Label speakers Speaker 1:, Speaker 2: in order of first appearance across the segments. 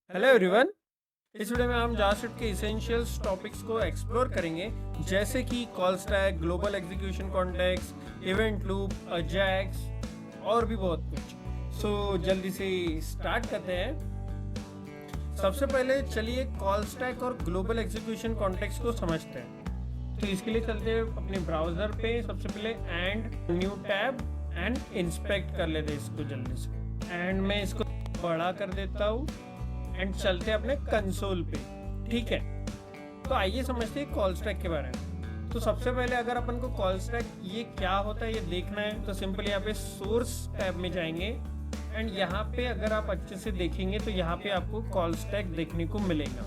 Speaker 1: Hello everyone. इस video में हम जावास्क्रिप्ट के इसेंशियल्स टॉपिक्स को एक्सप्लोर करेंगे, जैसे कि call stack, global execution context, event loop, Ajax और भी बहुत कुछ। सो जल्दी से स्टार्ट करते हैं। सबसे पहले चलिए कॉल स्टैक और ग्लोबल एग्जीक्यूशन कॉन्टेक्स्ट को समझते हैं। तो इसके लिए चलते हैं अपने ब्राउजर पे। सबसे पहले and new tab and inspect कर लेते हैं इसको जल्दी से। एंड मैं इसको बड़ा कर देता हूँ एंड चलते हैं अपने कंसोल पे। ठीक है, तो आइए समझते हैं कॉल स्टैक के बारे में। तो सबसे पहले अगर अपन को कॉल स्टैक ये क्या होता है ये देखना है, तो सिंपल यहाँ पे सोर्स टैब में जाएंगे एंड यहाँ पे अगर आप अच्छे से देखेंगे तो यहाँ पे आपको कॉल स्टैक देखने को मिलेगा।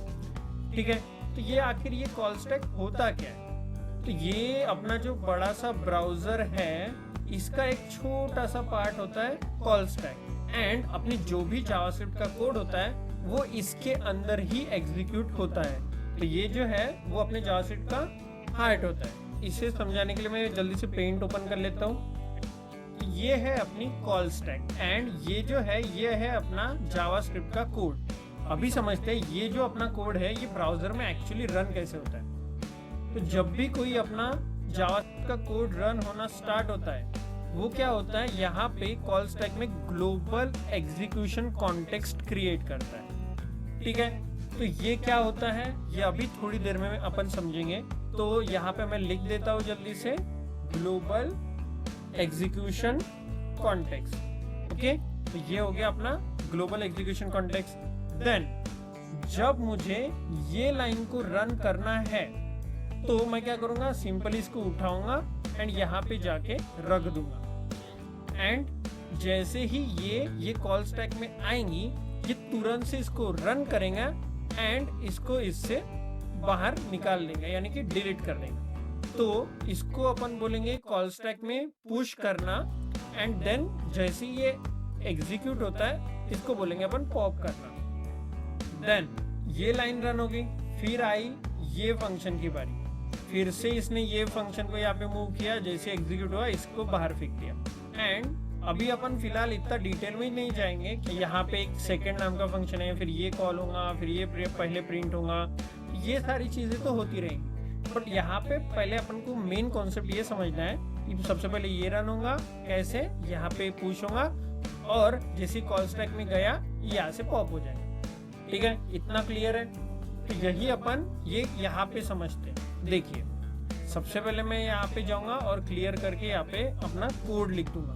Speaker 1: ठीक है, तो ये आखिर ये कॉल स्टैक होता क्या है? तो ये अपना जो बड़ा सा ब्राउजर है इसका एक छोटा सा पार्ट होता है कॉल स्टैक, एंड अपनी जो भी जावास्क्रिप्ट का कोड होता है वो इसके अंदर ही एग्जीक्यूट होता है। तो ये जो है वो अपने जावास्क्रिप्ट का हार्ट होता है। इसे समझाने के लिए मैं जल्दी से पेंट ओपन कर लेता हूँ। ये है अपनी कॉल स्टैक एंड ये जो है ये है अपना जावास्क्रिप्ट का कोड। अभी समझते हैं ये जो अपना कोड है ये ब्राउजर में एक्चुअली रन कैसे होता है। तो जब भी कोई अपना जावास्क्रिप्ट का कोड रन होना स्टार्ट होता है वो क्या होता है, यहाँ पे कॉल स्टैक में ग्लोबल एग्जीक्यूशन कॉन्टेक्स्ट क्रिएट करता है। ठीक है, तो ये क्या होता है ये अभी थोड़ी देर में अपन समझेंगे। तो यहाँ पे मैं लिख देता हूँ जल्दी से ग्लोबल एग्जीक्यूशन कॉन्टेक्स्ट। ओके, तो ये हो गया अपना ग्लोबल एग्जीक्यूशन कॉन्टेक्स्ट। देन जब मुझे ये लाइन को रन करना है तो मैं क्या करूंगा, सिंपली इसको उठाऊंगा एंड यहाँ पे जाके रख दूंगा। एंड जैसे ही ये कॉल स्टैक में आएंगी ये तुरंत से इसको रन करेंगे एंड इसको इससे बाहर निकाल देंगे, यानी कि डिलीट कर देंगे। तो इसको अपन बोलेंगे कॉल स्टैक में पुश करना, एंड देन जैसे ये एग्जीक्यूट होता है इसको बोलेंगे अपन पॉप करना। देन ये लाइन रन होगी, फिर आई ये फंक्शन की बारी, फिर से इसने ये फंक्शन को यहाँ पे मूव किया, जैसे एग्जीक्यूट हुआ इसको बाहर फेंक दिया। एंड अभी अपन फिलहाल इतना डिटेल में नहीं जाएंगे कि यहाँ पे एक सेकंड नाम का फंक्शन है, फिर ये कॉल होगा, फिर ये पहले प्रिंट होगा, ये सारी चीजें तो होती रहेंगी। बट यहाँ पे पहले अपन को मेन कॉन्सेप्ट ये समझना है कि सबसे पहले ये रन होगा कैसे, यहाँ पे पुश होगा और जैसे कॉल स्टैक में गया यहाँ से पॉप हो जाएगा। ठीक है, इतना क्लियर है? तो यही अपन ये यहाँ पे समझते हैं। देखिए, सबसे पहले मैं यहाँ पे जाऊंगा और क्लियर करके यहाँ पे अपना कोड लिख दूंगा।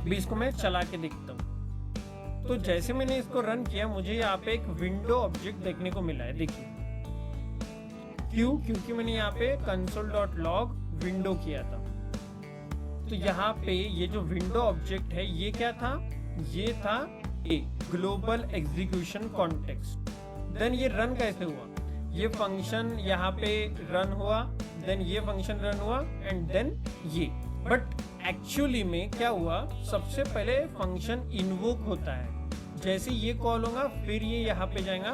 Speaker 1: अभी इसको मैं चला के देखता हूँ। तो जैसे मैंने इसको रन किया मुझे यहाँ पे एक विंडो ऑब्जेक्ट देखने को मिला है। देखिए क्यों, क्योंकि मैंने यहाँ पे console.log विंडो किया था। तो यहाँ पे ये जो विंडो ऑब्जेक्ट है ये क्या था, ये था a global execution context. Then ये रन कैसे हुआ, ये फंक्शन यहाँ पे रन हुआ, देन ये फंक्शन रन हुआ एंड देन ये। बट एक्चुअली में क्या हुआ, सबसे पहले फंक्शन इन्वोक होता है, जैसे ये कॉल होगा फिर ये यहाँ पे जाएगा,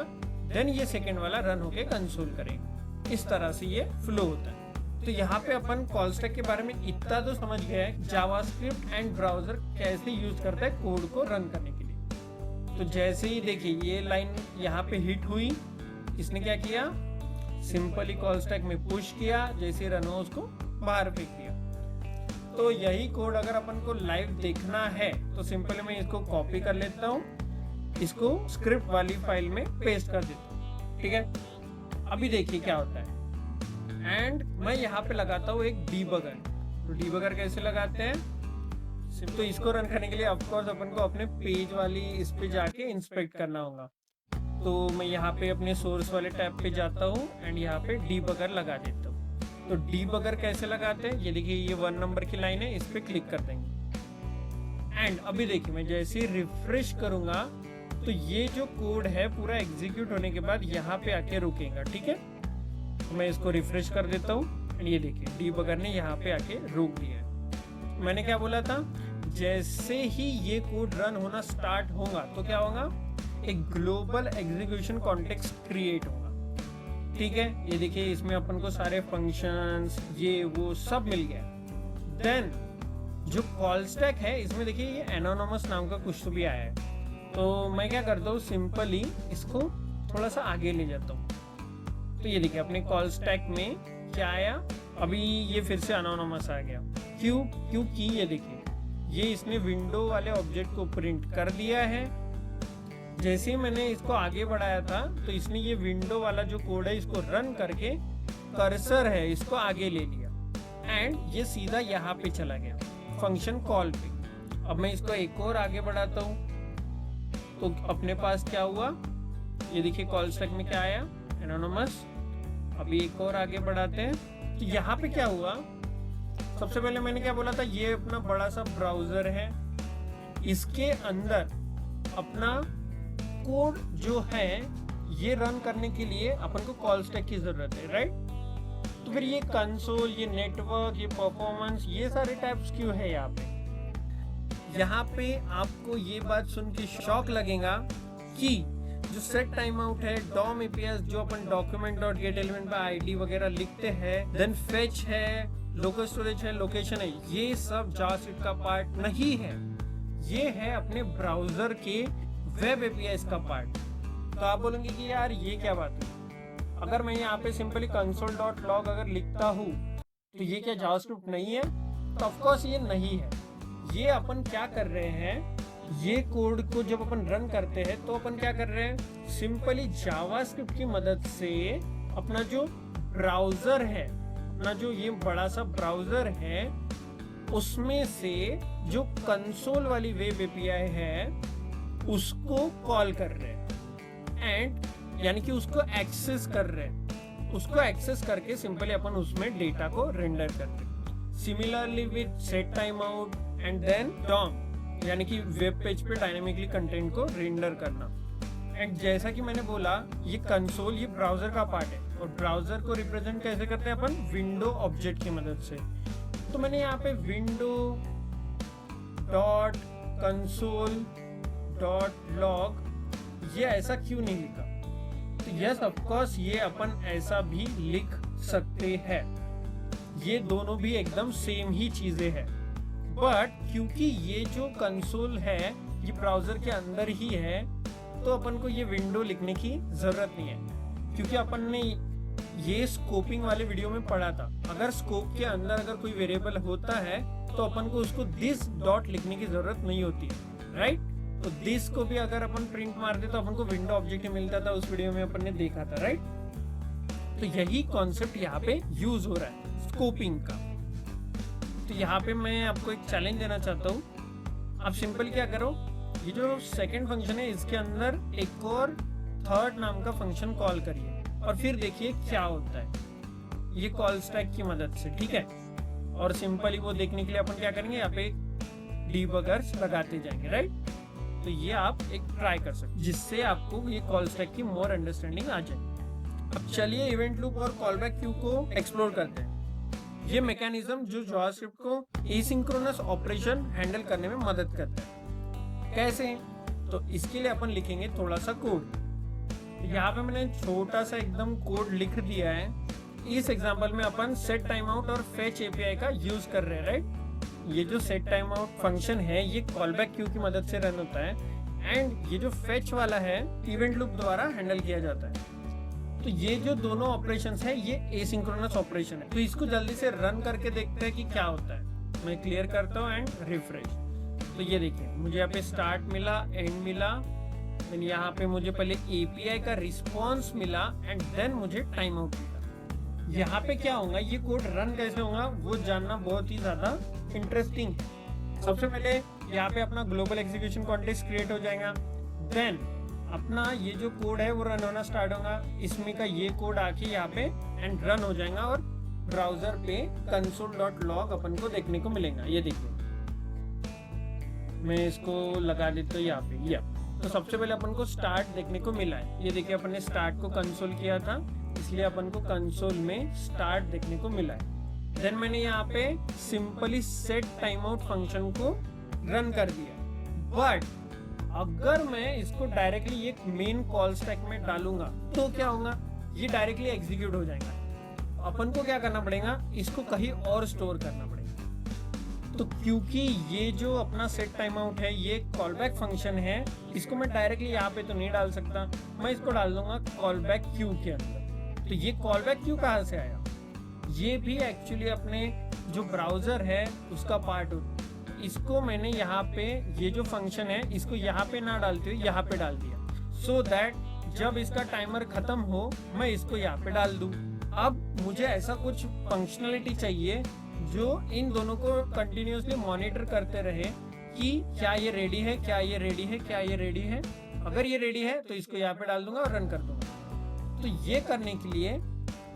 Speaker 1: देन ये सेकंड वाला रन होके कंसोल करेगा। इस तरह से ये फ्लो होता है। तो यहाँ पे अपन कॉल स्टैक के बारे में इतना तो समझ गया है, जावास्क्रिप्ट एंड ब्राउजर कैसे यूज करता है कोड को रन करने के लिए। तो जैसे ही देखिए ये लाइन यहाँ पे हिट हुई, इसने क्या किया, सिंपली कॉल स्टैक में पुश किया, जैसे रन हो उसको बाहर फेंक दिया। तो यही कोड अगर अपन को लाइव देखना है तो सिंपली मैं इसको कॉपी कर लेता हूँ, इसको स्क्रिप्ट वाली फाइल में पेस्ट कर देता हूँ। ठीक है, अभी देखिए क्या होता है। एंड मैं यहाँ पे लगाता हूँ एक डीबगर। तो डीबगर कैसे लगाते हैं, तो इसको रन करने के लिए ऑफकोर्स अपन को अपने पेज वाली इस पे जाके इंस्पेक्ट करना होगा। तो मैं यहाँ पे अपने सोर्स वाले टैब पे जाता हूँ एंड यहाँ पे डीबगर लगा देता हूँ। तो डीबगर कैसे लगाते हैं, ये देखिए ये 1 नंबर की लाइन है, इस पे क्लिक कर देंगे। एंड अभी देखिए मैं जैसे रिफ्रेश करूंगा तो ये जो कोड है पूरा एग्जीक्यूट होने के बाद यहाँ पे आके रुकेगा। ठीक है, तो मैं इसको रिफ्रेश कर देता हूँ एंड ये देखिए डीबगर ने यहाँ पे आके रोक दिया। मैंने क्या बोला था, जैसे ही ये कोड रन होना स्टार्ट होगा तो क्या होगा, एक ग्लोबल एग्जीक्यूशन कॉन्टेक्स्ट क्रिएट होगा। ठीक है, ये देखिए इसमें अपन को सारे फंक्शंस ये वो सब मिल गया। देन जो कॉल स्टैक है इसमें देखिए ये एनोनिमस नाम का कुछ तो भी आया है। तो मैं क्या करता हूँ, सिंपली इसको थोड़ा सा आगे ले जाता हूँ। तो ये देखिए अपने कॉल स्टैक में क्या आया, अभी ये फिर से अनोनिमस आ गया। क्योंकि ये देखिए ये इसने विंडो वाले ऑब्जेक्ट को प्रिंट कर दिया है। जैसे ही मैंने इसको आगे बढ़ाया था तो इसने ये विंडो वाला जो कोड है इसको रन करके कर्सर है इसको आगे ले लिया एंड ये सीधा यहाँ पे चला गया फंक्शन कॉल पे। अब मैं इसको एक और आगे बढ़ाता हूँ तो अपने पास क्या हुआ, ये देखिए कॉल स्टैक में क्या आया, एनोनिमस। अभी एक और आगे बढ़ाते हैं तो यहाँ पे क्या हुआ, सबसे पहले मैंने क्या बोला था, ये अपना बड़ा सा ब्राउजर है, इसके अंदर अपना कोड जो है ये रन करने के लिए अपन को कॉल स्टैक की जरूरत है, राइट। तो फिर ये कंसोल, ये नेटवर्क, ये परफॉर्मेंस, ये सारे टैब्स क्यों है यहाँ पे। यहाँ पे आपको ये बात सुन के शॉक लगेगा कि जो सेट टाइम आउट है, डॉम एपीएस जो अपन document.getElement पे आईडी वगैरह लिखते हैं, देन फेच है, लोकल स्टोरेज है, लोकेशन है, ये सब जावास्क्रिप्ट का पार्ट नहीं है, ये है अपने ब्राउजर के वेब एपीआईज का पार्ट। तो आप बोलेंगे कि यार ये क्या बात है, अगर मैं यहाँ पे सिंपली console.log अगर लिखता हूँ तो ये क्या जावास्क्रिप्ट नहीं है, तो ऑफ कोर्स ये नहीं है। ये अपन क्या कर रहे हैं, ये कोड को जब अपन रन करते हैं तो अपन क्या कर रहे हैं, सिंपली जावास्क्रिप्ट की मदद से अपना जो ब्राउजर है, अपना जो ये बड़ा सा ब्राउजर है उसमें से जो कंसोल वाली वेब एपीआई है उसको कॉल कर रहे हैं एंड यानी कि उसको एक्सेस कर रहे हैं। उसको एक्सेस करके सिंपली अपन उसमें डेटा को रेंडर करते हैं। Similarly with set time out and then DOM यानी कि वेब पेज पे डायनेमिकली कंटेंट को रेंडर करना। एंड जैसा कि मैंने बोला ये कंसोल ये ब्राउजर का पार्ट है और ब्राउजर को रिप्रेजेंट कैसे करते हैं अपन, विंडो ऑब्जेक्ट की मदद से। तो मैंने यहाँ पे window dot console dot log ये ऐसा क्यों नहीं लिखा, तो यस ऑफ कोर्स ये अपन ऐसा भी लिख सकते हैं, ये दोनों भी एकदम सेम ही चीजें हैं। बट क्योंकि ये जो कंसोल है ये ब्राउजर के अंदर ही है तो अपन को ये विंडो लिखने की जरूरत नहीं है, क्योंकि अपन ने ये स्कोपिंग वाले वीडियो में पढ़ा था। अगर स्कोप के अंदर अगर कोई वेरिएबल होता है तो अपन को उसको दिस डॉट लिखने की जरूरत नहीं होती है, राइट। तो दिस को भी अगर अपन प्रिंट मारते तो अपन को विंडो ऑब्जेक्ट मिलता था, उस वीडियो में अपन ने देखा था, राइट। तो यही कॉन्सेप्ट यहाँ पे यूज हो रहा है स्कोपिंग का। तो यहाँ पे मैं आपको एक चैलेंज देना चाहता हूँ, आप सिंपल क्या करो, ये जो सेकंड फंक्शन है इसके अंदर एक और थर्ड नाम का फंक्शन कॉल करिए और फिर देखिए क्या होता है ये कॉल स्टैक की मदद से, ठीक है। और सिंपली वो देखने के लिए अपन क्या करेंगे, यहाँ पे डीबगर्स लगाते जाएंगे, राइट। तो ये आप एक ट्राई कर सकते हैं जिससे आपको ये कॉल स्टैक की मोर अंडरस्टैंडिंग आ जाए। अब चलिए इवेंट लूप और कॉलबैक क्यू को एक्सप्लोर करते हैं। ये मैकेनिज्म जो जावास्क्रिप्ट को एसिंक्रोनस ऑपरेशन हैंडल करने में मदद करता है। कैसे, तो इसके लिए अपन लिखेंगे थोड़ा सा कोड। यहाँ पे मैंने छोटा सा एकदम कोड लिख दिया है। इस एग्जांपल में अपन सेट टाइम आउट और फेच एपीआई का यूज कर रहे हैं, राइट। ये जो सेट टाइम आउट फंक्शन है ये कॉलबैक क्यू की मदद से रन होता है एंड ये जो फेच वाला है इवेंट लूप द्वारा हैंडल किया जाता है। तो ये जो दोनों ऑपरेशंस है ये एसिंक्रोनस ऑपरेशन है। तो इसको जल्दी से रन करके देखते हैं कि क्या होता है। मैं क्लियर करता हूँ एंड रिफ्रेश। तो ये देखिए मुझे यहाँ पे स्टार्ट मिला, एंड मिला, देन यहाँ पे मुझे पहले एपीआई का रिस्पॉन्स मिला एंड देन मुझे टाइम आउट मिला। यहाँ पे क्या होगा, ये कोड रन कैसे होगा वो जानना बहुत ही ज्यादा इंटरेस्टिंग है। सबसे पहले यहाँ पे अपना ग्लोबल एग्जीक्यूशन कॉन्टेक्स्ट क्रिएट हो जाएगा, देन अपना ये जो कोड है वो रन होना स्टार्ट होगा। इसमें का ये कोड आके यहाँ पे एंड रन हो जाएगा और ब्राउजर पे console.log अपन को देखने को मिलेगा। ये देखिए मैं इसको लगा देता हूँ यहाँ पे, तो सबसे पहले अपन को स्टार्ट देखने को मिला है। ये देखिए अपन ने स्टार्ट को कंसोल किया था इसलिए अपन को कंसोल में स्टार्ट देखने को मिला है। देन मैंने यहाँ पे simply set time out function को रन कर दिया। बट अगर मैं इसको डायरेक्टली एक मेन कॉल स्टैक में डालूंगा तो क्या होगा, ये डायरेक्टली एग्जीक्यूट हो जाएगा। अपन को क्या करना पड़ेगा, इसको कहीं और स्टोर करना पड़ेगा। तो क्योंकि ये जो अपना सेट टाइम आउट है ये कॉल बैक फंक्शन है, इसको मैं डायरेक्टली यहाँ पे तो नहीं डाल सकता, मैं इसको डाल दूंगा कॉल बैक क्यू के अंदर। तो ये कॉल बैक क्यू कहाँ से आया? ये भी एक्चुअली अपने जो ब्राउजर है उसका पार्ट होता है। इसको मैंने यहाँ पे ये जो फंक्शन है इसको यहाँ पे ना डालते हुए यहाँ पे डाल दिया, सो दैट जब इसका टाइमर खत्म हो मैं इसको यहाँ पे डाल दूँ। अब मुझे ऐसा कुछ फंक्शनलिटी चाहिए जो इन दोनों को कंटिन्यूअसली मॉनिटर करते रहे कि क्या ये रेडी है, क्या ये रेडी है, क्या ये रेडी है। अगर ये रेडी है तो इसको यहाँ पे डाल दूंगा और रन कर दूंगा। तो ये करने के लिए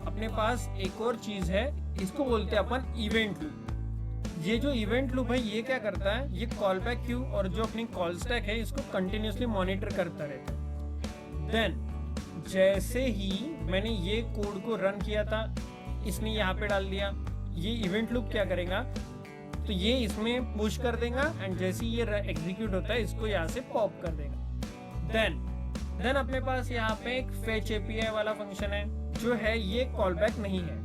Speaker 1: अपने पास एक और चीज है, इसको बोलते हैं अपन इवेंट लूप। ये जो इवेंट लूप है ये क्या करता है, ये कॉल बैक क्यू और जो अपनी कॉल स्टैक है इसको कंटिन्यूअसली मॉनिटर करता रहता है। देन जैसे ही मैंने ये कोड को रन किया था, इसने यहाँ पे डाल दिया, ये इवेंट लूप क्या करेगा, तो ये इसमें पुश कर देगा एंड जैसे ये एग्जीक्यूट होता है इसको यहाँ से पॉप कर देगा। देन अपने पास यहाँ पे एक फेच एपीआई वाला फंक्शन है जो है ये कॉल बैक नहीं है,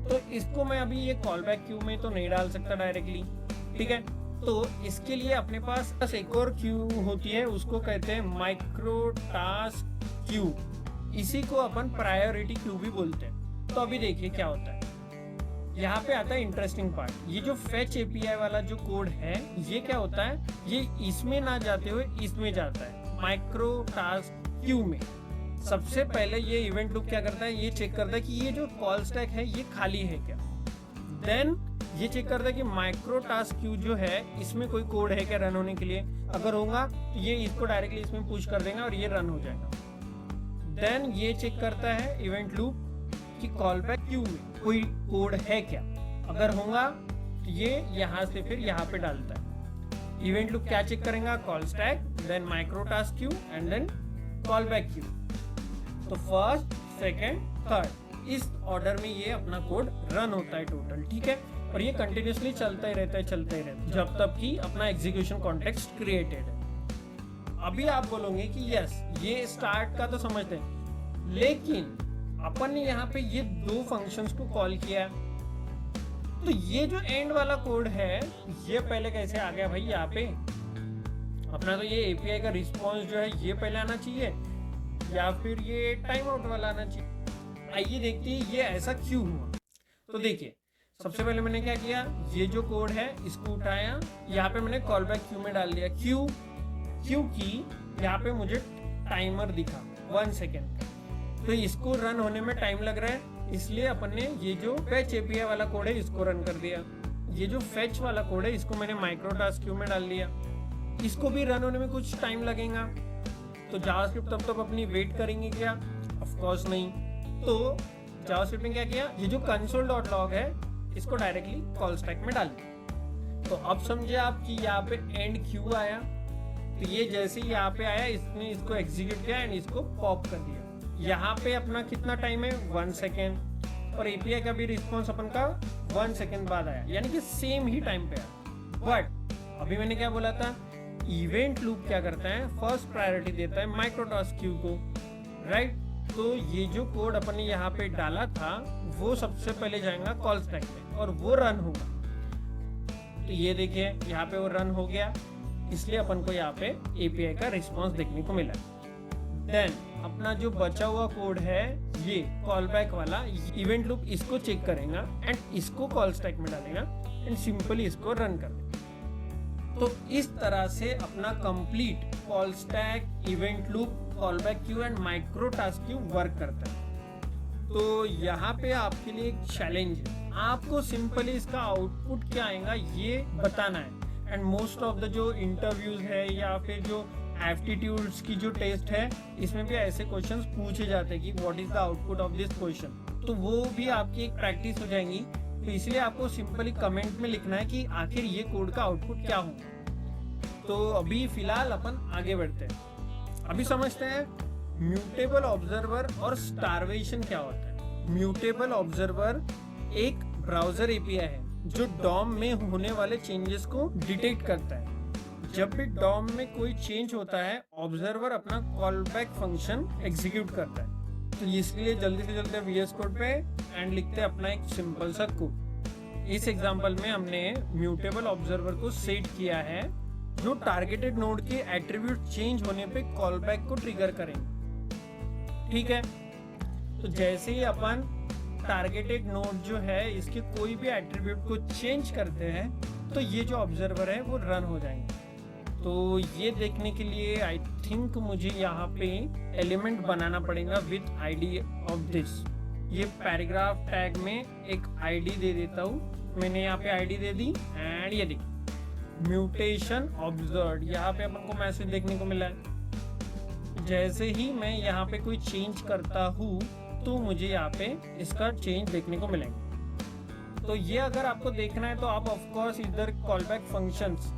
Speaker 1: तो इसको मैं अभी ये कॉल बैक क्यू में तो नहीं डाल सकता डायरेक्टली, ठीक है। तो इसके लिए अपने पास एक और क्यू होती है, उसको कहते हैं माइक्रो टास्क क्यू। इसी को अपन प्रायोरिटी क्यू भी बोलते हैं। तो अभी देखिए क्या होता है, यहाँ पे आता है इंटरेस्टिंग पार्ट। ये जो फेच एपीआई वाला जो कोड है ये क्या होता है, ये इसमें ना जाते हुए इसमें जाता है माइक्रो टास्क क्यू में। सबसे पहले ये इवेंट लूप क्या करता है, ये चेक करता है कि ये जो कॉल स्टैक है ये खाली है क्या। देन ये चेक करता है कि माइक्रो टास्क क्यू जो है इसमें कोई कोड है क्या रन होने के लिए। अगर होगा तो ये इसको डायरेक्टली इसमें पुश कर देगा और ये रन हो जाएगा। देन ये चेक करता है इवेंट लूप कि कॉल बैक क्यू में कोई कोड है क्या। अगर होगा तो ये यहाँ से फिर यहाँ पे डालता है। इवेंट लूप क्या चेक करेगा, call stack, then micro task queue and then call back queue. तो फर्स्ट, सेकंड, थर्ड, इस ऑर्डर में ये अपना कोड रन होता है टोटल, ठीक है। और ये कंटिन्यूअसली चलता ही रहता है जब तक कि अपना एग्जीक्यूशन कॉन्टेक्स्ट क्रिएटेड है। अभी आप बोलोगे कि यस ये स्टार्ट का तो समझते हैं, लेकिन अपन ने यहाँ पे ये दो फंक्शंस को कॉल किया, तो ये जो एंड वाला कोड है ये पहले कैसे आ गया भाई यहाँ पे। अपना तो ये एपीआई का रिस्पॉन्स जो है ये पहले आना चाहिए या फिर ये टाइम आउट वाला आना चाहिए। आइए देखते हैं ये ऐसा क्यों हुआ। तो देखिए सबसे पहले मैंने क्या किया, ये जो कोड है इसको उठाया, यहाँ पे मैंने कॉल बैक क्यू में डाल दिया। क्योंकि यहाँ पे मुझे टाइमर दिखा 1 सेकेंड का, तो इसको रन होने में टाइम लग रहा है, इसलिए अपन ने ये जो फेच एपीआई वाला कोड है इसको रन कर दिया। ये जो फेच वाला कोड है इसको मैंने माइक्रो टास्क क्यू में डाल दिया, इसको भी रन होने में कुछ टाइम लगेगा। तो जावास्क्रिप्ट तब तक अपनी वेट करेंगे क्या? ऑफ कोर्स नहीं। तो जावास्क्रिप्ट ने क्या किया, ये जो console.log है इसको डायरेक्टली कॉल स्टैक में डाल दिया। तो अब समझे आप कि यहाँ पे एंड क्यू आया, तो ये जैसे ही यहाँ पे आया इसने इसको एग्जीक्यूट किया एंड इसको पॉप कर दिया। यहाँ पे अपना कितना टाइम है 1 सेकेंड, और एपीआई का भी रिस्पॉन्स अपन का 1 सेकेंड बाद आया, यानी कि सेम ही टाइम पे आया। बट अभी मैंने क्या बोला था, इवेंट लूप क्या करता है, फर्स्ट प्रायोरिटी देता है माइक्रो टास्क क्यू को, राइट। तो ये जो कोड अपन ने यहाँ पे डाला था वो सबसे पहले जाएगा कॉल स्टैक में और वो रन होगा। तो ये देखिए यहाँ पे वो रन हो गया, इसलिए अपन को यहाँ पे एपीआई का रिस्पॉन्स देखने को मिला। देन अपना जो बचा हुआ कोड है ये कॉल बैक वाला इवेंट लूप इसको चेक करेगा एंड इसको कॉल स्टैक में डालेगा एंड सिंपली इसको रन कर देगा। तो इस तरह से अपना complete call stack, event loop, call back Q and micro task Q work करता है। तो यहाँ पे आपके लिए एक चैलेंज है, आपको सिंपली इसका आउटपुट क्या आएगा ये बताना है। एंड मोस्ट ऑफ द जो इंटरव्यूज है या फिर जो एप्टीट्यूड्स की जो टेस्ट है इसमें भी ऐसे क्वेश्चंस पूछे जाते हैं कि what is the output of this question, तो वो भी आपकी एक प्रैक्टिस हो जाएंगी। तो इसलिए आपको सिंपली कमेंट में लिखना है कि आखिर ये कोड का आउटपुट क्या होगा। तो अभी फिलहाल अपन आगे बढ़ते हैं। अभी समझते हैं म्यूटेबल ऑब्जर्वर और स्टारवेशन क्या होता है। म्यूटेबल ऑब्जर्वर एक ब्राउजर एपीआई है जो डॉम में होने वाले चेंजेस को डिटेक्ट करता है। जब भी डॉम में कोई चेंज होता है ऑब्जर्वर अपना कॉल बैक फंक्शन एग्जीक्यूट करता है। तो इसलिए जल्दी से जल्दी VS कोड पे एंड लिखते हैं अपना एक सिंपल सा कोड। इस एग्जांपल में हमने म्यूटेबल ऑब्जर्वर को सेट किया है जो टारगेटेड नोड के एट्रीब्यूट चेंज होने पे कॉलबैक को ट्रिगर करेंगे। ठीक है, तो जैसे ही अपन टारगेटेड नोड जो है इसके कोई भी एट्रीब्यूट को चेंज करते हैं तो ये जो ऑब्जर्वर है वो रन हो जाएंगे। तो ये देखने के लिए आई थिंक मुझे यहाँ पे एलिमेंट बनाना पड़ेगा विद आईडी ऑफ दिस। ये पैराग्राफ टैग में एक आईडी दे देता हूँ। मैंने यहाँ पे आईडी दे दी एंड ये देखिए म्यूटेशन ऑब्जर्व्ड, यहाँ पे अपन को मैसेज देखने को मिला है। जैसे ही मैं यहाँ पे कोई चेंज करता हूँ तो मुझे यहाँ पे इसका चेंज देखने को मिलेंगे। तो ये अगर आपको देखना है तो आप ऑफ कोर्स इधर कॉलबैक फंक्शंस,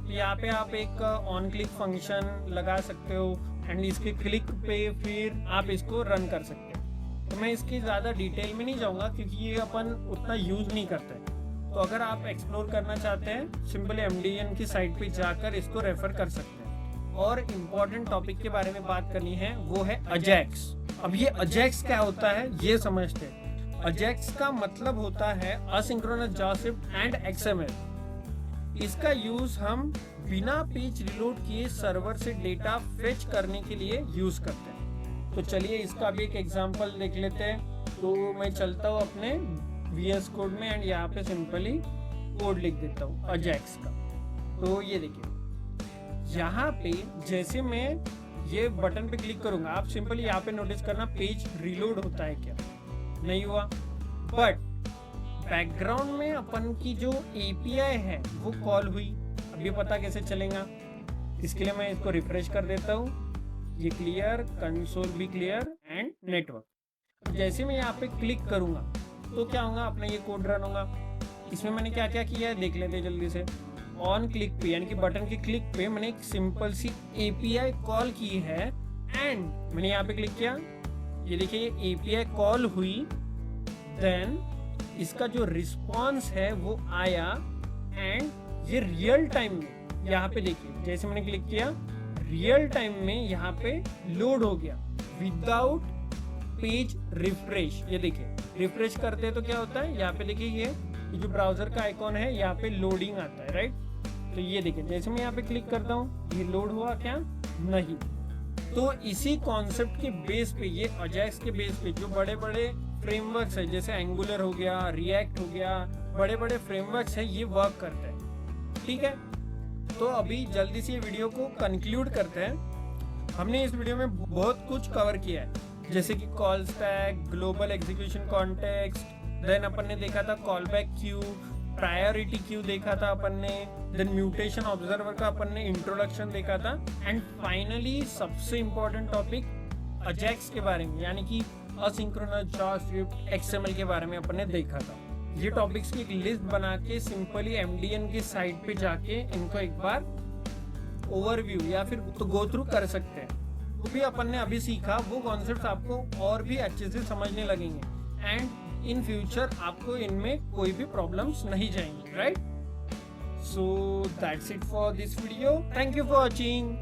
Speaker 1: यहाँ पे आप एक ऑन क्लिक फंक्शन लगा सकते हो एंड इसके क्लिक पे फिर आप इसको रन कर सकते हो। तो मैं इसकी ज़्यादा डिटेल में नहीं जाऊँगा क्योंकि ये अपन उतना यूज़ नहीं करते। तो अगर आप एक्सप्लोर करना चाहते हैं सिंपली MDN की साइट पे जाकर इसको रेफर कर सकते हैं। और इम्पोर्टेंट टॉपिक के बारे में बात करनी है वो है अजैक्स। अब ये अजैक्स क्या होता है ये समझते हैं। अजैक्स का मतलब होता है असिंक्रोनस जावास्क्रिप्ट एंड XML। इसका यूज हम बिना पेज रिलोड किए सर्वर से डेटा फेच करने के लिए यूज करते हैं। तो चलिए इसका भी एक एग्जांपल देख लेते हैं। तो मैं चलता हूँ अपने VS कोड में एंड यहाँ पे सिंपली कोड लिख देता हूँ अजैक्स का। तो ये देखिए यहाँ पे जैसे मैं ये बटन पे क्लिक करूंगा आप सिंपली यहाँ पे नोटिस करना पेज रिलोड होता है क्या, नहीं हुआ। बट बैकग्राउंड में अपन की जो API है वो कॉल हुई। अब ये पता कैसे चलेगा, इसके लिए मैं इसको रिफ्रेश कर देता हूँ। ये क्लियर, कंसोल भी क्लियर एंड नेटवर्क। जैसे मैं यहाँ पे क्लिक करूंगा तो क्या होगा, अपना ये कोड रन होगा। इसमें मैंने क्या क्या किया है देख लेते हैं जल्दी से। ऑन क्लिक पे यानी कि बटन के क्लिक पे मैंने एक सिंपल सी API कॉल की है एंड मैंने यहाँ पे क्लिक किया। ये देखिए ये API कॉल हुई, देन इसका जो रिस्पॉन्स है वो आया एंड ये रियल टाइम में यहाँ पे देखिए जैसे मैंने क्लिक किया रियल टाइम में यहाँ पे लोड हो गया विदाउट पेज रिफ्रेश। ये देखिए रिफ्रेश करते हैं तो क्या होता है, यहाँ पे देखिए ये जो ब्राउजर का आइकॉन है यहाँ पे लोडिंग आता है, राइट। तो ये देखिए जैसे मैं यहाँ पे क्लिक करता हूँ ये लोड हुआ क्या, नहीं। तो इसी कॉन्सेप्ट के बेस पे ये अजैक्स के बेस पे जो बड़े बड़े फ्रेमवर्क्स है जैसे एंगुलर हो गया, रिएक्ट हो गया, बड़े बड़े फ्रेमवर्क्स है ये वर्क करते हैं। ठीक है, तो अभी जल्दी से ये वीडियो को कंक्लूड करते हैं। हमने इस वीडियो में बहुत कुछ कवर किया है जैसे कि call stack, global execution context, then अपन ने देखा था कॉलबैक क्यू, प्रायोरिटी क्यू देखा था अपन ने, देन म्यूटेशन ऑब्जर्वर का अपन ने इंट्रोडक्शन देखा था एंड फाइनली सबसे इम्पोर्टेंट टॉपिक अजैक्स के बारे में यानी कि असिंक्रोनस जावास्क्रिप्ट XML के बारे में अपन ने देखा था। ये टॉपिक्स की एक लिस्ट बना के सिंपली MDN की साइट पे जाके इनको एक बार ओवरव्यू या फिर तो गो थ्रू कर सकते हैं। वो भी अपन ने अभी सीखा, वो कॉन्सेप्ट्स आपको और भी अच्छे से समझने लगेंगे एंड इन फ्यूचर आपको इनमें कोई भी प्रॉब्लम्स नहीं जाएंगी, right. So that's it for this video, thank you for watching.